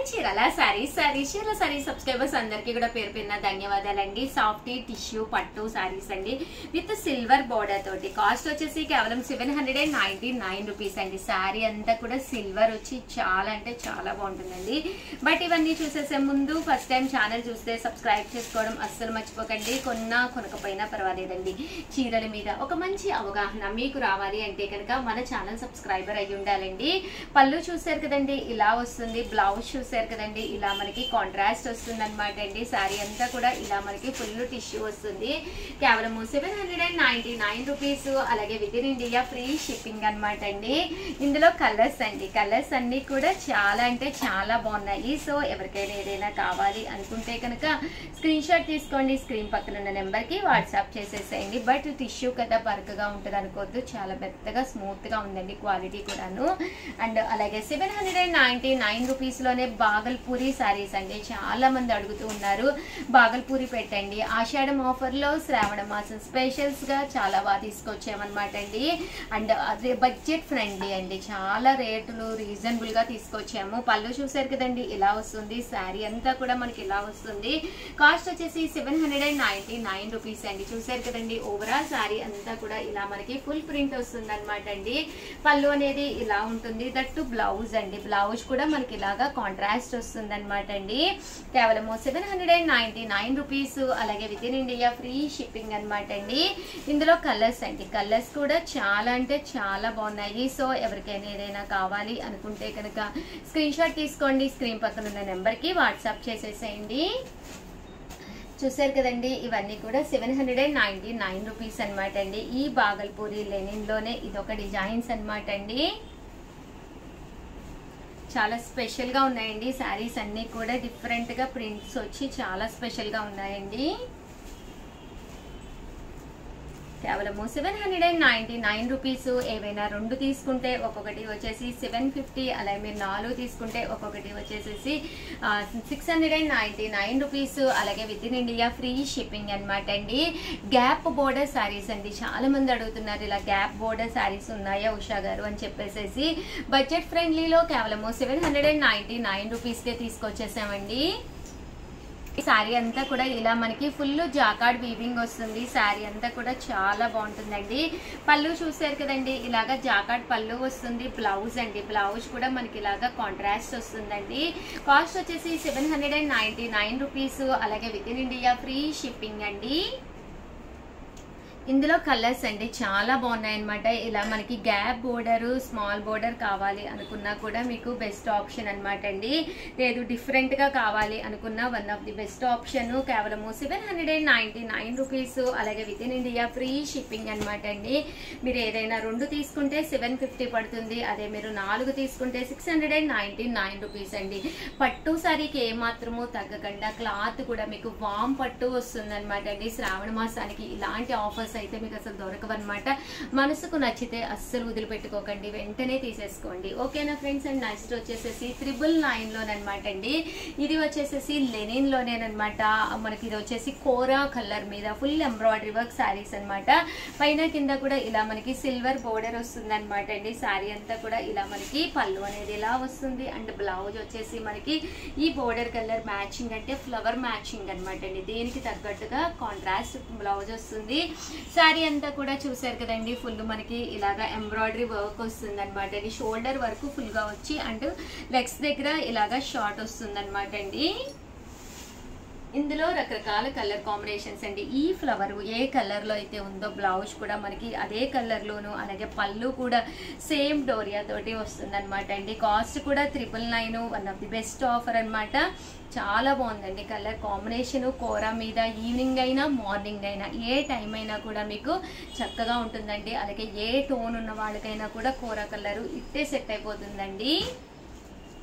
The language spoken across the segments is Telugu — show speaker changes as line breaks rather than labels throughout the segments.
చీరాల సారీ సబ్స్క్రైబర్స్ అందరికీ కూడా పేరు పేరున ధన్యవాదాలండి. సాఫ్టీ టిష్యూ పట్టు సారీస్ అండి విత్ సిల్వర్ బోర్డర్ తోటి. కాస్ట్ వచ్చేసి కేవలం 799 రూపీస్ అండి. సారీ అంతా కూడా సిల్వర్ వచ్చి చాలా అంటే చాలా బాగుంటుందండి. బట్ ఇవన్నీ చూసేసే ముందు ఫస్ట్ టైం ఛానల్ చూస్తే సబ్స్క్రైబ్ చేసుకోవడం అస్సలు మర్చిపోకండి. కొనకపోయినా పర్వాలేదండి. చీరల మీద ఒక మంచి అవగాహన మీకు రావాలి అంటే కనుక మన ఛానల్ సబ్స్క్రైబర్ అయ్యి ఉండాలండి. పళ్ళు చూసారు కదండి, ఇలా వస్తుంది. బ్లౌజ్ చూసారు కదండి, ఇలా మనకి కాంట్రాస్ట్ వస్తుంది అనమాట అండి. సారీ అంతా కూడా ఇలా మనకి ఫుల్ టిష్యూ వస్తుంది. కేవలం 799 రూపీస్. అలాగే with in India free shipping అనమాట అండి. ఇందులో కలర్స్ అండి, కలర్స్ అన్ని కూడా చాలా అంటే చాలా బాగున్నాయి. సో ఎవరికైనా ఏదైనా కావాలి అనుకుంటే కనుక స్క్రీన్ షాట్ తీసుకోండి. స్క్రీన్ పక్కన ఉన్న నెంబర్ కి వాట్సాప్ చేసేసేయండి. బట్ టిష్యూ కదా బరకగా ఉంటుంది అనుకోవద్దు, చాలా మెత్తగా స్మూత్ గా ఉందండి క్వాలిటీ కూడాను. అండ్ అలాగే 799 రూపీస్ లోనే బాగల్పూరి సారీస్ అండి. చాలా మంది అడుగుతూ ఉన్నారు బాగల్పూరి పెట్టండి. ఆషాఢం ఆఫర్ లో శ్రావణ మాసం స్పెషల్స్ గా చాలా బాగా తీసుకొచ్చామన్నమాట అండి. అండ్ అదే బడ్జెట్ ఫ్రెండ్లీ అండి, చాలా రేట్లు రీజనబుల్ గా తీసుకొచ్చాము. పళ్ళు చూసారు కదండి, ఇలా వస్తుంది. శారీ అంతా కూడా మనకి ఇలా వస్తుంది. కాస్ట్ వచ్చేసి 799 రూపీస్ అండి. చూసారు కదండి, ఓవరాల్ శారీ అంతా కూడా ఇలా మనకి ఫుల్ ప్రింట్ వస్తుంది అనమాట అండి. పళ్ళు అనేది ఇలా ఉంటుంది. దట్టు బ్లౌజ్ అండి, బ్లౌజ్ కూడా మనకి ఇలాగా కాంట్రాస్ట్ వస్తుంది అనమాట అండి. కేవలం 799 రూపీస్. అలాగే with in India free shipping అనమాట అండి. ఇందులో కలర్స్ అండి, కలర్స్ కూడా చాలా అంటే చాలా బాగున్నాయి. సో ఎవరికైనా ఏదైనా కావాలి అనుకుంటే కనుక స్క్రీన్ షాట్ తీసుకోండి. స్క్రీన్ పక్కన ఉన్న నెంబర్ కి వాట్సాప్ చేసేసేయండి. చూసారు కదండి, ఇవన్నీ కూడా 799 రూపీస్ అనమాట అండి. ఈ బాగల్పూరి లెనిన్ లోనే ఇదొక డిజైన్స్ అనమాట అండి. చాలా స్పెషల్ గా ఉన్నాయండి శారీస్ అన్ని కూడా. డిఫరెంట్ గా ప్రింట్స్ వచ్చి చాలా స్పెషల్ గా ఉన్నాయండి. కేవలం 799 రూపీస్. ఏవైనా 2 తీసుకుంటే ఒక్కొక్కటి వచ్చేసి 750. అలాగే మీరు 4 తీసుకుంటే ఒక్కొక్కటి వచ్చేసి 699 రూపీస్. అలాగే with in India free shipping అనమాట అండి. గ్యాప్ బోర్డర్ శారీస్ అండి. చాలా మంది అడుగుతున్నారు ఇలా గ్యాప్ బోర్డర్ శారీస్ ఉన్నాయా ఉషా గారు అని చెప్పేసి. బడ్జెట్ ఫ్రెండ్లీలో కేవలం 799 రూపీస్ కే తీసుకొచ్చేసామండి. శారీ అంతా కూడా ఇలా మనకి ఫుల్ జాకార్డ్ వీవింగ్ వస్తుంది. శారీ అంతా కూడా చాలా బాగుంటుందండి. పళ్ళు చూసారు కదండి, ఇలాగా జాకార్డ్ పళ్ళు వస్తుంది. బ్లౌజ్ అండి, బ్లౌజ్ కూడా మనకి ఇలాగా కాంట్రాస్ట్ వస్తుందండి. కాస్ట్ వచ్చేసి 799 రూపీస్. అలాగే with in India free shipping అండి. ఇందులో కలర్స్ అండి చాలా బాగున్నాయి అనమాట. ఇలా మనకి గ్యాప్ బోర్డర్, స్మాల్ బోర్డర్ కావాలి అనుకున్నా కూడా మీకు బెస్ట్ ఆప్షన్ అనమాట అండి. లేదు డిఫరెంట్ గా కావాలి అనుకున్నా one of the best option. కేవలం 799 రూపీస్. అలాగే with in India free shipping అనమాట అండి. మీరు ఏదైనా 2 తీసుకుంటే 750 పడుతుంది. అదే మీరు 4 తీసుకుంటే 699 రూపీస్ అండి. పట్టు సారీకి ఏమాత్రము తగ్గకుండా క్లాత్ కూడా మీకు వామ్ పట్టు వస్తుంది అనమాట అండి. శ్రావణ మాసానికి ఇలాంటి ఆఫర్స్ అయితే మీకు అసలు దొరకవన్నమాట. మనసుకు నచ్చితే అస్సలు వదిలిపెట్టుకోకండి, వెంటనే తీసేసుకోండి. ఓకేనా ఫ్రెండ్స్. అండ్ నెక్స్ట్ వచ్చేసేసి 999 లోనమాట అండి. ఇది వచ్చేసేసి లెనిన్ లోనేనమాట. మనకి ఇది వచ్చేసి కోరా కలర్ మీద ఫుల్ ఎంబ్రాయిడరీ వర్క్ శారీస్ అనమాట. పైన కింద కూడా ఇలా మనకి సిల్వర్ బోర్డర్ వస్తుంది అనమాట అండి. శారీ అంతా కూడా ఇలా మనకి పళ్ళు అనేది ఇలా వస్తుంది. అండ్ బ్లౌజ్ వచ్చేసి మనకి ఈ బోర్డర్ కలర్ మ్యాచింగ్ అంటే ఫ్లవర్ మ్యాచింగ్ అనమాట అండి. దీనికి తగ్గట్టుగా కాంట్రాస్ట్ బ్లౌజ్ వస్తుంది. శారీ అంతా కూడా చూసారు కదండి, ఫుల్ మనకి ఇలాగా ఎంబ్రాయిడరీ వర్క్ వస్తుంది అనమాట అండి. షోల్డర్ వరకు ఫుల్ గా వచ్చి అండ్ లెగ్స్ దగ్గర ఇలాగా షార్ట్ వస్తుంది అనమాట అండి. ఇందులో రకరకాల కలర్ కాంబినేషన్స్ అండి. ఈ ఫ్లవర్ ఏ కలర్ లో అయితే ఉందో బ్లౌజ్ కూడా మనకి అదే కలర్ లోను. అలాగే పళ్ళు కూడా సేమ్ డోరియా తోటి వస్తుంది అనమాట అండి. కాస్ట్ కూడా 999. One of the best offer అనమాట. చాలా బాగుందండి కలర్ కాంబినేషన్. కోరా మీద ఈవినింగ్ అయినా మార్నింగ్ అయినా ఏ టైం అయినా కూడా మీకు చక్కగా ఉంటుందండి. అలాగే ఏ టోన్ ఉన్న వాళ్ళకైనా కూడా కోరా కలర్ ఇట్టే సెట్ అయిపోతుందండి.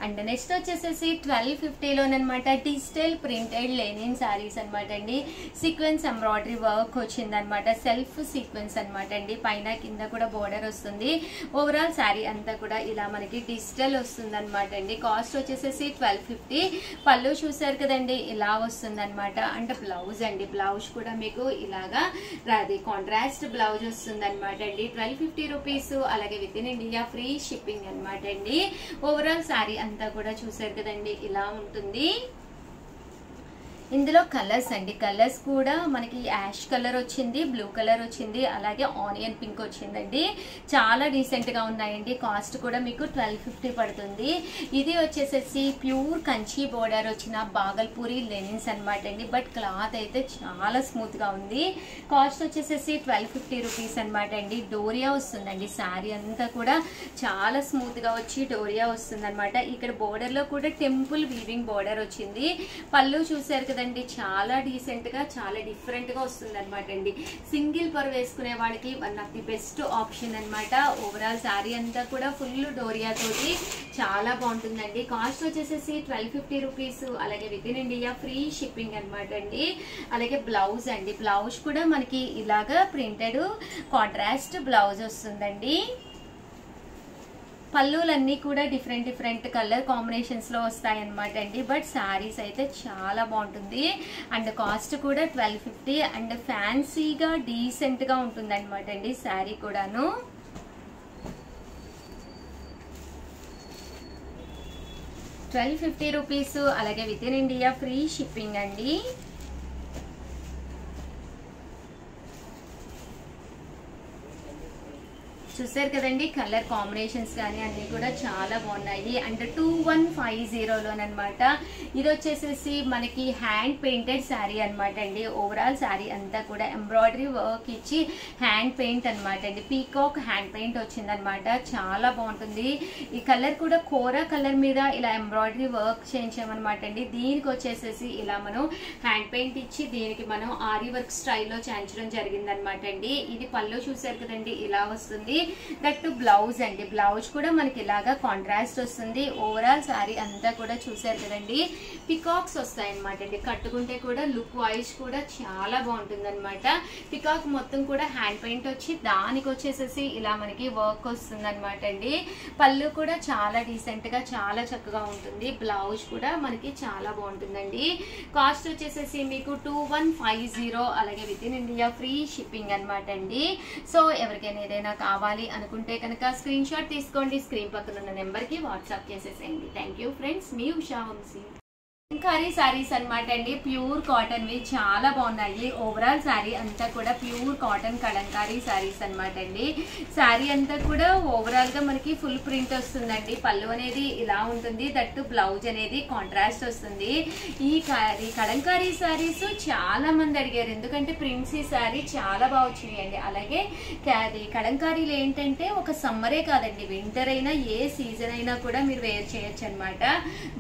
అండ్ నెక్స్ట్ వచ్చేసేసి 1250 లోనమాట డిజిటల్ ప్రింటెడ్ లెనిన్ శారీస్ అనమాట అండి. సీక్వెన్స్ ఎంబ్రాయిడరీ వర్క్ వచ్చింది అనమాట. సెల్ఫ్ సీక్వెన్స్ అనమాట అండి. పైన కింద కూడా బోర్డర్ వస్తుంది. ఓవరాల్ శారీ అంతా కూడా ఇలా మనకి డిజిటల్ వస్తుంది అనమాట అండి. కాస్ట్ వచ్చేసేసి 1250. పళ్ళు చూసారు కదండి, ఇలా వస్తుంది అనమాట. అండ్ బ్లౌజ్ అండి, బ్లౌజ్ కూడా మీకు ఇలాగా రాది కాంట్రాస్ట్ బ్లౌజ్ వస్తుంది అనమాట అండి. 1250 రూపీస్. అలాగే with in India free shipping అనమాట అండి. ఓవరాల్ శారీ అంతా కూడా చూసారు కదండి ఇలా ఉంటుంది. ఇందులో కలర్స్ అండి, కలర్స్ కూడా మనకి యాష్ కలర్ వచ్చింది, బ్లూ కలర్ వచ్చింది, అలాగే ఆనియన్ పింక్ వచ్చిందండి. చాలా డీసెంట్ గా ఉన్నాయండి. కాస్ట్ కూడా మీకు 1250 పడుతుంది. ఇది వచ్చేసేసి ప్యూర్ కంచి బోర్డర్ వచ్చిన బాగల్పూరి లెనిన్స్ అనమాట అండి. బట్ క్లాత్ అయితే చాలా స్మూత్ గా ఉంది. కాస్ట్ వచ్చేసేసి 1250 రూపీస్ అనమాట అండి. డోరియా వస్తుందండి, శారీ అంతా కూడా చాలా స్మూత్ గా వచ్చి డోరియా వస్తుంది అనమాట. ఇక్కడ బోర్డర్ లో కూడా టెంపుల్ వీవింగ్ బోర్డర్ వచ్చింది. పళ్ళు చూసారు కదండి, చాలా డీసెంట్ గా చాలా డిఫరెంట్ గా వస్తుంది అనమాట అండి. సింగిల్ పర్ వేసుకునే వాళ్ళకి one of the best option అనమాట. ఓవరాల్ శారీ అంతా కూడా ఫుల్ డోరియా తోటి చాలా బాగుంటుందండి. కాస్ట్ వచ్చేసేసి 1250 రూపీస్. అలాగే with in India free shipping అనమాట అండి. అలాగే బ్లౌజ్ అండి, బ్లౌజ్ కూడా మనకి ఇలాగా ప్రింటెడ్ కాంట్రాస్ట్ బ్లౌజ్ వస్తుందండి. పళ్ళులన్నీ కూడా డిఫరెంట్ కలర్ కాంబినేషన్స్ లో వస్తాయి అనమాట అండి. బట్ శారీస్ అయితే చాలా బాగుంటుంది అండ్ కాస్ట్ కూడా 1250 అండ్ ఫ్యాన్సీగా డీసెంట్ గా ఉంటుంది అనమాట అండి శారీ కూడాను. ₹1250. అలాగే with in India free shipping అండి. చూసారు కదండి, కలర్ కాంబినేషన్స్ కానీ అన్ని కూడా చాలా బాగున్నాయి. అండ్ 2150లోనమాట. ఇది వచ్చేసేసి మనకి హ్యాండ్ పెయింటెడ్ శారీ అనమాట అండి. ఓవరాల్ శారీ అంతా కూడా ఎంబ్రాయిడరీ వర్క్ ఇచ్చి హ్యాండ్ పెయింట్ అనమాట అండి. పీకాక్ హ్యాండ్ పెయింట్ వచ్చిందనమాట. చాలా బాగుంటుంది. ఈ కలర్ కూడా కోరా కలర్ మీద ఇలా ఎంబ్రాయిడరీ వర్క్ చేయించామన్నమాట అండి. దీనికి వచ్చేసేసి ఇలా మనం హ్యాండ్ పెయింట్ ఇచ్చి దీనికి మనం ఆరీ వర్క్ స్టైల్లో చేయించడం జరిగిందనమాట అండి. ఇది పళ్ళు చూసారు కదండి, ఇలా వస్తుంది. దట్ బ్లౌజ్ అండి, బ్లౌజ్ కూడా మనకి ఇలాగా కాంట్రాస్ట్ వస్తుంది. ఓవరాల్ శారీ అంతా కూడా చూసారు కదండి, పికాక్స్ వస్తాయి అనమాట అండి. కట్టుకుంటే కూడా లుక్ వైజ్ కూడా చాలా బాగుంటుంది అనమాట. పికాక్ మొత్తం కూడా హ్యాండ్ పెయింట్ వచ్చి దానికి వచ్చేసేసి ఇలా మనకి వర్క్ వస్తుంది అనమాట అండి. పళ్ళు కూడా చాలా డీసెంట్ గా చాలా చక్కగా ఉంటుంది. బ్లౌజ్ కూడా మనకి చాలా బాగుంటుందండి. కాస్ట్ వచ్చేసేసి మీకు 2150. అలాగే with in India free shipping అనమాట అండి. సో ఎవరికైనా ఏదైనా కావాలి అనుకుంటే కనుక స్క్రీన్ షాట్ తీసుకోండి, స్క్రీన్ పక్కన ఉన్న నెంబర్ కి వాట్సాప్ చేసేసేయండి. థ్యాంక్ యూ ఫ్రెండ్స్, మీ ఉషా వంశీ. కలంకారీ సారీస్ అనమాట అండి. ప్యూర్ కాటన్ వి చాలా బాగున్నాయి. ఓవరాల్ శారీ అంతా కూడా ప్యూర్ కాటన్ కలంకారీ సారీస్ అనమాట అండి. శారీ అంతా కూడా ఓవరాల్ గా మనకి ఫుల్ ప్రింట్ వస్తుందండి. పళ్ళు అనేది ఇలా ఉంటుంది, దట్టు బ్లౌజ్ అనేది కాంట్రాస్ట్ వస్తుంది. ఈ కలంకారీ సారీస్ చాలా మంది అడిగారు, ఎందుకంటే ప్రింట్స్ ఈ శారీ చాలా బాగా వచ్చినాయండి. అలాగే కలంకారీలు ఏంటంటే ఒక సమ్మరే కాదండి, వింటర్ అయినా ఏ సీజన్ అయినా కూడా మీరు వేర్ చేయొచ్చు అనమాట.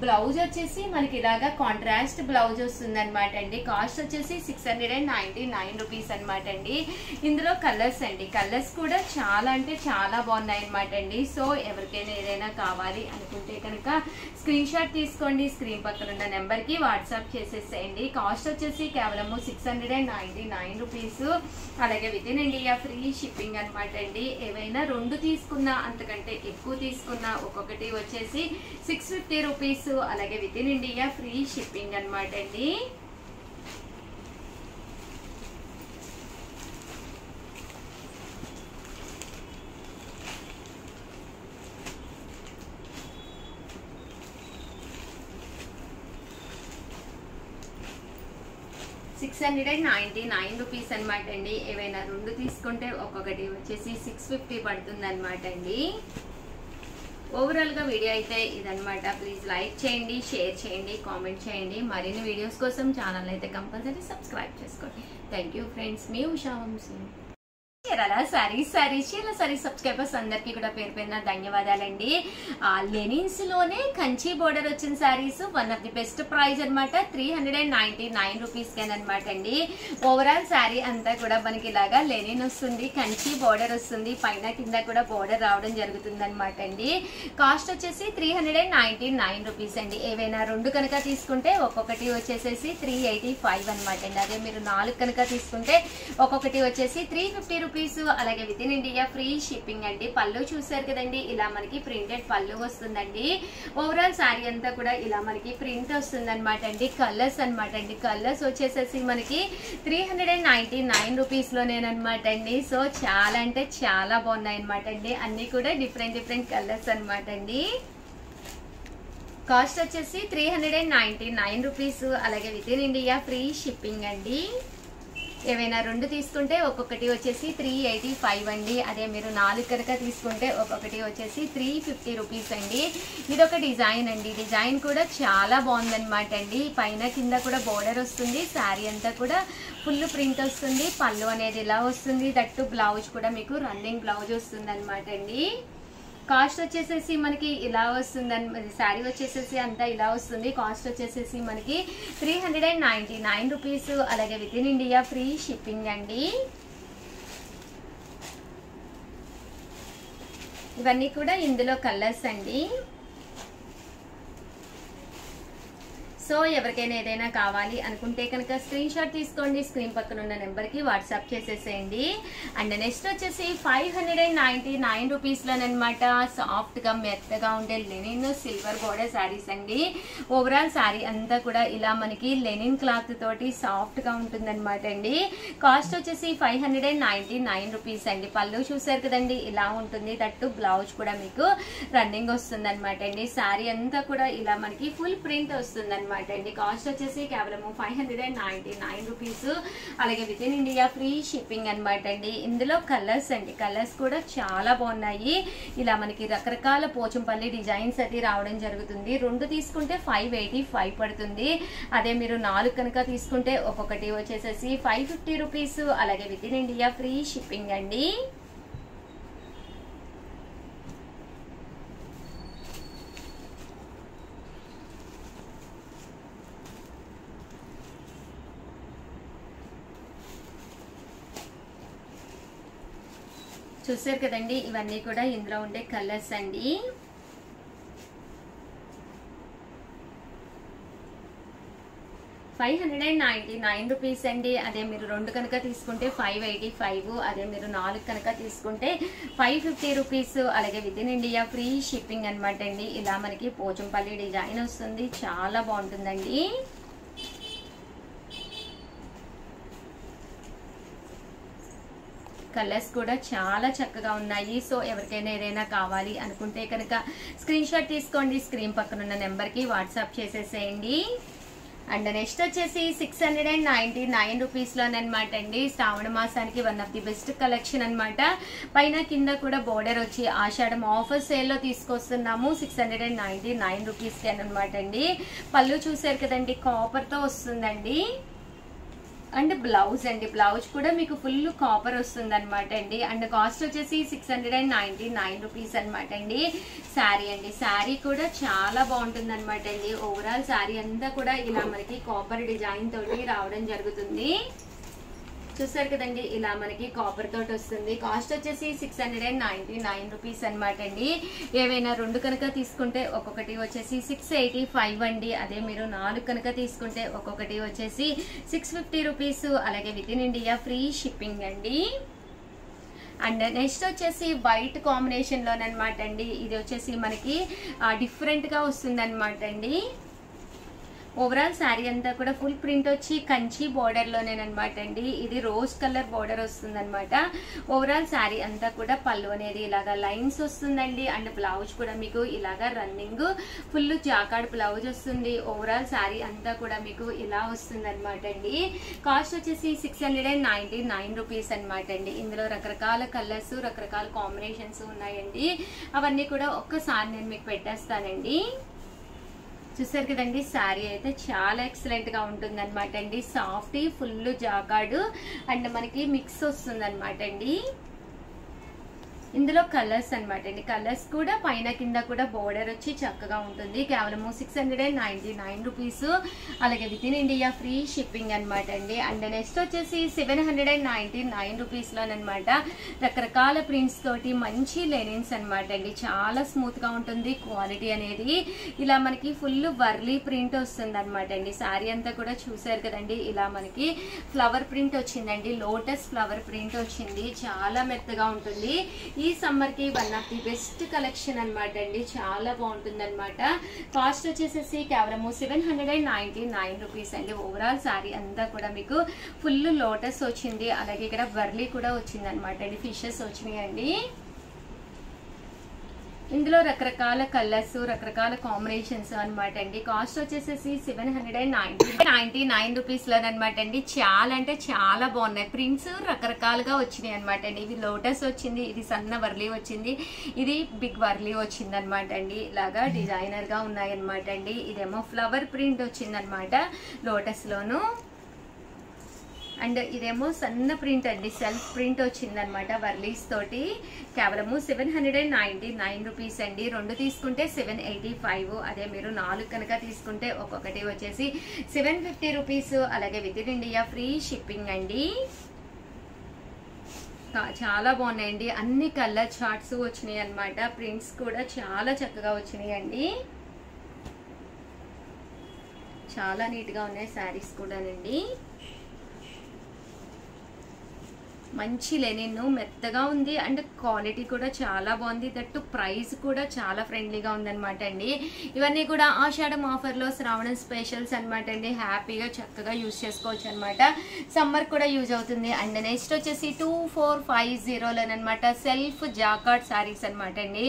బ్లౌజ్ వచ్చేసి మనకి ఇలా కాంట్రాస్ట్ బ్లౌజ్ వస్తుంది అనమాట అండి. కాస్ట్ వచ్చేసి 699 రూపీస్ అనమాట అండి. ఇందులో కలర్స్ అండి, కలర్స్ కూడా చాలా అంటే చాలా బాగున్నాయి అనమాట అండి. సో ఎవరికైనా ఏదైనా కావాలి అనుకుంటే కనుక స్క్రీన్ షాట్ తీసుకోండి, స్క్రీన్ పక్కన ఉన్న నెంబర్ కి వాట్సాప్ చేసేసేయండి. కాస్ట్ వచ్చేసి కేవలం 699 రూపీస్. అలాగే with in India free shipping అనమాట అండి. ఏవైనా 2 తీసుకున్నా అంతకంటే ఎక్కువ తీసుకున్నా ఒక్కొక్కటి వచ్చేసి 650 రూపీస్. అలాగే with in India free shipping అనమాట అండి. ₹699 అనమాట అండి. ఏవైనా 2 తీసుకుంటే ఒక్కొక్కటి వచ్చేసి 650 పడుతుంది అనమాట అండి. ఓవరాల్ గా వీడియో అయితే ఇదనమాట. ప్లీజ్ లైక్ చేయండి, షేర్ చేయండి, కామెంట్ చేయండి. మరిన్ని వీడియోస్ కోసం ఛానల్ అయితే కంపల్సరీ సబ్స్క్రైబ్ చేసుకోండి. థ్యాంక్ యూ ఫ్రెండ్స్, మీ ఉషా వంశీ. చీరల సారీ సబ్స్క్రైబర్స్ అందరికి కూడా పేరు పేరున ధన్యవాదాలండి. లెనిన్స్ లోనే కంచి బోర్డర్ వచ్చిన saris one of the best price అనమాట. 399 రూపీస్ అనమాట అండి. ఓవరాల్ శారీ అంతా కూడా మనకి ఇలాగా లెనిన్ వస్తుంది, కంచి బోర్డర్ వస్తుంది, పైన కింద కూడా బోర్డర్ రావడం జరుగుతుంది అనమాట అండి. కాస్ట్ వచ్చేసి 399 రూపీస్ అండి. ఏవైనా 2 కనుక తీసుకుంటే ఒక్కొక్కటి వచ్చేసేసి 385 అనమాట అండి. అదే మీరు 4 కనుక తీసుకుంటే ఒక్కొక్కటి వచ్చేసి 350 రూపీస్. అలాగే with in India free shipping అండి. పళ్ళు చూసారు కదండి, ఇలా మనకి ప్రింటెడ్ పళ్ళు వస్తుందండి. ఓవరాల్ శారీ అంతా కూడా ఇలా మనకి ప్రింట్ వస్తుంది అనమాట అండి. కలర్స్ అనమాట అండి, కలర్స్ వచ్చేసేసి మనకి 399 రూపీస్ లోనేనమాట అండి. సో చాలా అంటే చాలా బాగున్నాయి అనమాట అండి. అన్ని కూడా డిఫరెంట్ కలర్స్ అనమాట అండి. కాస్ట్ వచ్చేసి 399 రూపీస్. అలాగే with in India free shipping అండి. ఏవైనా 2 తీసుకుంటే ఒక్కొక్కటి వచ్చేసి 385 అండి. అదే మీరు 4 కనుక తీసుకుంటే ఒక్కొక్కటి వచ్చేసి 350 రూపీస్ అండి. ఇదొక డిజైన్ అండి. డిజైన్ కూడా చాలా బాగుందన్నమాట అండి. పైన కింద కూడా బోర్డర్ వస్తుంది. శారీ అంతా కూడా ఫుల్ ప్రింట్ వస్తుంది. పళ్ళు అనేది ఇలా వస్తుంది. దట్టు బ్లౌజ్ కూడా మీకు రన్నింగ్ బ్లౌజ్ వస్తుంది అనమాట అండి. కాస్ట్ వచ్చేసేసి మనకి ఇలా వస్తుందని, శారీ వచ్చేసేసి అంతా ఇలా వస్తుంది. కాస్ట్ వచ్చేసేసి మనకి 399 రూపీస్. అలాగే with in India free shipping అండి. ఇవన్నీ కూడా ఇందులో కలర్స్ అండి. సో ఎవరికైనా ఏదైనా కావాలి అనుకుంటే కనుక స్క్రీన్ షాట్ తీసుకోండి. స్క్రీన్ పక్కన ఉన్న నెంబర్కి వాట్సాప్ చేసేసేయండి. అండ్ నెక్స్ట్ వచ్చేసి 599 రూపీస్లోనమాట సాఫ్ట్గా మెత్తగా ఉండే లెనిన్ సిల్వర్ బోర్డర్ శారీస్ అండి. ఓవరాల్ శారీ అంతా కూడా ఇలా మనకి లెనిన్ క్లాత్ తోటి సాఫ్ట్గా ఉంటుందన్నమాట అండి. కాస్ట్ వచ్చేసి 599 రూపీస్ అండి. పళ్ళు చూసారు కదండి, ఇలా ఉంటుంది. దట్టు బ్లౌజ్ కూడా మీకు రన్నింగ్ వస్తుంది అనమాట అండి. శారీ అంతా కూడా ఇలా మనకి ఫుల్ ప్రింట్ వస్తుంది అనమాట అండి. కాస్ట్ వచ్చేసి కేవలం 599 రూపీస్. అలాగే with in India free shipping అనమాట అండి. ఇందులో కలర్స్ అండి. కలర్స్ కూడా చాలా బాగున్నాయి. ఇలా మనకి రకరకాల పోచంపల్లి డిజైన్స్ అది రావడం జరుగుతుంది. 2 తీసుకుంటే 585 పడుతుంది. అదే మీరు 4 కనుక తీసుకుంటే ఒక్కొక్కటి వచ్చేసేసి 550 రూపీస్. అలాగే with in India free shipping అండి. చూసారు కదండి, ఇవన్నీ కూడా ఇందులో ఉండే కలర్స్ అండి. ₹599 అండి. అదే మీరు 2 కనుక తీసుకుంటే 585. అదే మీరు 4 కనుక తీసుకుంటే 550 రూపీస్. అలాగే with in India free shipping అనమాట అండి. ఇలా మనకి పోచంపల్లి డిజైన్ వస్తుంది. చాలా బాగుంటుందండి. కలర్స్ కూడా చాలా చక్కగా ఉన్నాయి. సో ఎవరికైనా ఏదైనా కావాలి అనుకుంటే కనుక స్క్రీన్ షాట్ తీసుకోండి. స్క్రీన్ పక్కన ఉన్న నెంబర్కి వాట్సాప్ చేసేసేయండి. అండ్ నెక్స్ట్ వచ్చేసి 699 రూపీస్లోనమాట అండి. శ్రావణ మాసానికి one of the best collection అనమాట. పైన కింద కూడా బోర్డర్ వచ్చి ఆషాఢం ఆఫర్ సేల్లో తీసుకొస్తున్నాము. 699 రూపీస్కి అనమాట అండి. పళ్ళు చూసారు కదండి, కాపర్తో వస్తుందండి. అండ్ బ్లౌజ్ అండి, బ్లౌజ్ కూడా మీకు ఫుల్ కాపర్ వస్తుంది అనమాట అండి. అండ్ కాస్ట్ వచ్చేసి 699 రూపీస్ అనమాట అండి. శారీ అండి, శారీ కూడా చాలా బాగుంటుంది అనమాట అండి. ఓవరాల్ శారీ అంతా కూడా ఇలా మనకి కాపర్ డిజైన్ తోటి రావడం జరుగుతుంది. చూసారు కదండి, ఇలా మనకి కాపర్ తోటి వస్తుంది. కాస్ట్ వచ్చేసి 699 రూపీస్ అనమాట అండి. ఏవైనా 2 కనుక తీసుకుంటే ఒక్కొక్కటి వచ్చేసి 685 అండి. అదే మీరు 4 కనుక తీసుకుంటే ఒక్కొక్కటి వచ్చేసి 650 రూపీస్. అలాగే with in India free shipping అండి. అండ్ నెక్స్ట్ వచ్చేసి వైట్ కాంబినేషన్లోనమాట అండి. ఇది వచ్చేసి మనకి డిఫరెంట్గా వస్తుంది అనమాట అండి. ఓవరాల్ శారీ అంతా కూడా ఫుల్ ప్రింట్ వచ్చి కంచి బోర్డర్లోనేనమాట అండి. ఇది రోజ్ కలర్ బోర్డర్ వస్తుంది అనమాట. ఓవరాల్ శారీ అంతా కూడా పళ్ళు అనేది ఇలాగా లైన్స్ వస్తుందండి. అండ్ బ్లౌజ్ కూడా మీకు ఇలాగా రన్నింగ్ ఫుల్ జాకాడ్ బ్లౌజ్ వస్తుంది. ఓవరాల్ శారీ అంతా కూడా మీకు ఇలా వస్తుంది అనమాట అండి. కాస్ట్ వచ్చేసి 699 రూపీస్ అనమాట అండి. ఇందులో రకరకాల కలర్స్, రకరకాల కాంబినేషన్స్ ఉన్నాయండి. అవన్నీ కూడా ఒక్కసారి నేను మీకు పెట్టేస్తానండి. చూసారు కదండి, శారీ అయితే చాలా ఎక్సలెంట్ గా ఉంటుంది అనమాట అండి. సాఫ్ట్ ఫుల్ జాకాడు అండ్ మనకి మిక్స్ వస్తుంది అనమాట అండి. ఇందులో కలర్స్ అనమాట అండి. కలర్స్ కూడా పైన కింద కూడా బోర్డర్ వచ్చి చక్కగా ఉంటుంది. కేవలం 699 రూపీస్. అలాగే with in India free shipping అనమాట అండి. అండ్ నెక్స్ట్ వచ్చేసి 799 రూపీస్లోనమాట. రకరకాల ప్రింట్స్ తోటి మంచి లెనిన్స్ అనమాట అండి. చాలా స్మూత్ గా ఉంటుంది క్వాలిటీ అనేది. ఇలా మనకి ఫుల్ వర్లీ ప్రింట్ వస్తుంది అనమాట అండి. శారీ అంతా కూడా చూసారు కదండి, ఇలా మనకి ఫ్లవర్ ప్రింట్ వచ్చిందండి. లోటస్ ఫ్లవర్ ప్రింట్ వచ్చింది. చాలా మెత్తగా ఉంటుంది. ఈ సమ్మర్ కి one of the best collection అనమాట అండి. చాలా బాగుంటుంది అనమాట. కాస్ట్ వచ్చేసేసి కేవలం 799 రూపీస్ అండి. ఓవరాల్ శారీ అంతా కూడా మీకు ఫుల్ లోటస్ వచ్చింది. అలాగే ఇక్కడ వర్లీ కూడా వచ్చింది అనమాట అండి. ఫిషెస్ వచ్చినాయి అండి. ఇందులో రకరకాల కలర్స్, రకరకాల కాంబినేషన్స్ అనమాట అండి. కాస్ట్ వచ్చేసేసి 799 రూపీస్లోనమాట అండి. చాలా అంటే చాలా బాగున్నాయి. ప్రింట్స్ రకరకాలుగా వచ్చినాయి అనమాట అండి. ఇది లోటస్ వచ్చింది, ఇది సన్న వర్లీ వచ్చింది, ఇది బిగ్ వర్లీ వచ్చింది అనమాట అండి. ఇలాగా డిజైనర్ గా ఉన్నాయి అనమాట అండి. ఇదేమో ఫ్లవర్ ప్రింట్ వచ్చింది అనమాట లోటస్ లోను. అండ్ ఇదేమో సన్న ప్రింట్ అండి, సెల్ఫ్ ప్రింట్ వచ్చిందనమాట వర్లీస్ తోటి. కేవలము 799 రూపీస్ అండి. 2 తీసుకుంటే 785. అదే మీరు 4 కనుక తీసుకుంటే ఒక్కొక్కటి వచ్చేసి 750 రూపీస్. అలాగే with in India free shipping అండి. చాలా బాగున్నాయండి. అన్ని కలర్ చార్ట్స్ వచ్చినాయి అనమాట. ప్రింట్స్ కూడా చాలా చక్కగా వచ్చినాయి అండి. చాలా నీట్గా ఉన్నాయి శారీస్ కూడానండి. మంచి లెనిన్, మెత్తగా ఉంది అండ్ క్వాలిటీ కూడా చాలా బాగుంది. దట్టు ప్రైస్ కూడా చాలా ఫ్రెండ్లీగా ఉందన్నమాట అండి. ఇవన్నీ కూడా ఆషాఢం ఆఫర్లో శ్రావణం స్పెషల్స్ అనమాట అండి. హ్యాపీగా చక్కగా యూజ్ చేసుకోవచ్చు అనమాట. సమ్మర్ కూడా యూజ్ అవుతుంది. అండ్ నెక్స్ట్ వచ్చేసి 2450లోనమాట సెల్ఫ్ జాకార్డ్ శారీస్ అనమాట అండి.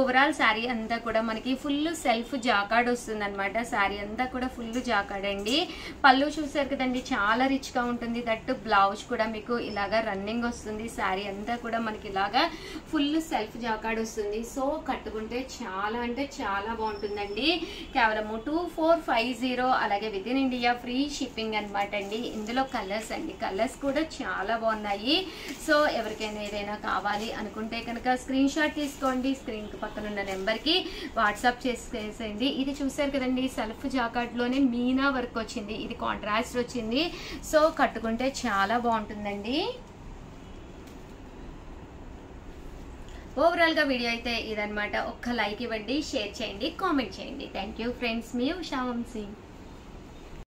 ఓవరాల్ శారీ అంతా కూడా మనకి ఫుల్ సెల్ఫ్ జాకార్డ్ వస్తుంది అనమాట. శారీ అంతా కూడా ఫుల్ జాకార్డ్ అండి. పళ్ళు చూసారు కదండి, చాలా రిచ్గా ఉంటుంది. దట్టు బ్లౌజ్ కూడా మీకు ఇలాగా రన్నింగ్ వస్తుంది. శారీ అంతా కూడా మనకి ఇలాగా ఫుల్ సెల్ఫ్ జాకార్డ్ వస్తుంది. సో కట్టుకుంటే చాలా అంటే చాలా బాగుంటుందండి. కేవలము 2450. అలాగే with in India free shipping అనమాట అండి. ఇందులో కలర్స్ అండి, కలర్స్ కూడా చాలా బాగున్నాయి. సో ఎవరికైనా ఏదైనా కావాలి అనుకుంటే కనుక స్క్రీన్ షాట్ తీసుకోండి. స్క్రీన్ పక్కన ఉన్న నెంబర్కి వాట్సాప్ చేసేయండి. ఇది చూసారు కదండి, సెల్ఫ్ జాకార్డ్లోనే మీనా వర్క్ వచ్చింది. ఇది కాంట్రాస్ట్ వచ్చింది. సో కట్టుకుంటే చాలా బాగుంటుందండి. ఓవరాల్ గా వీడియో అయితే ఇదనమాట. ఒక్క లైక్ ఇవ్వండి, షేర్ చేయండి, కామెంట్ చేయండి. Thank you friends. మీ ఉషా వంశీ.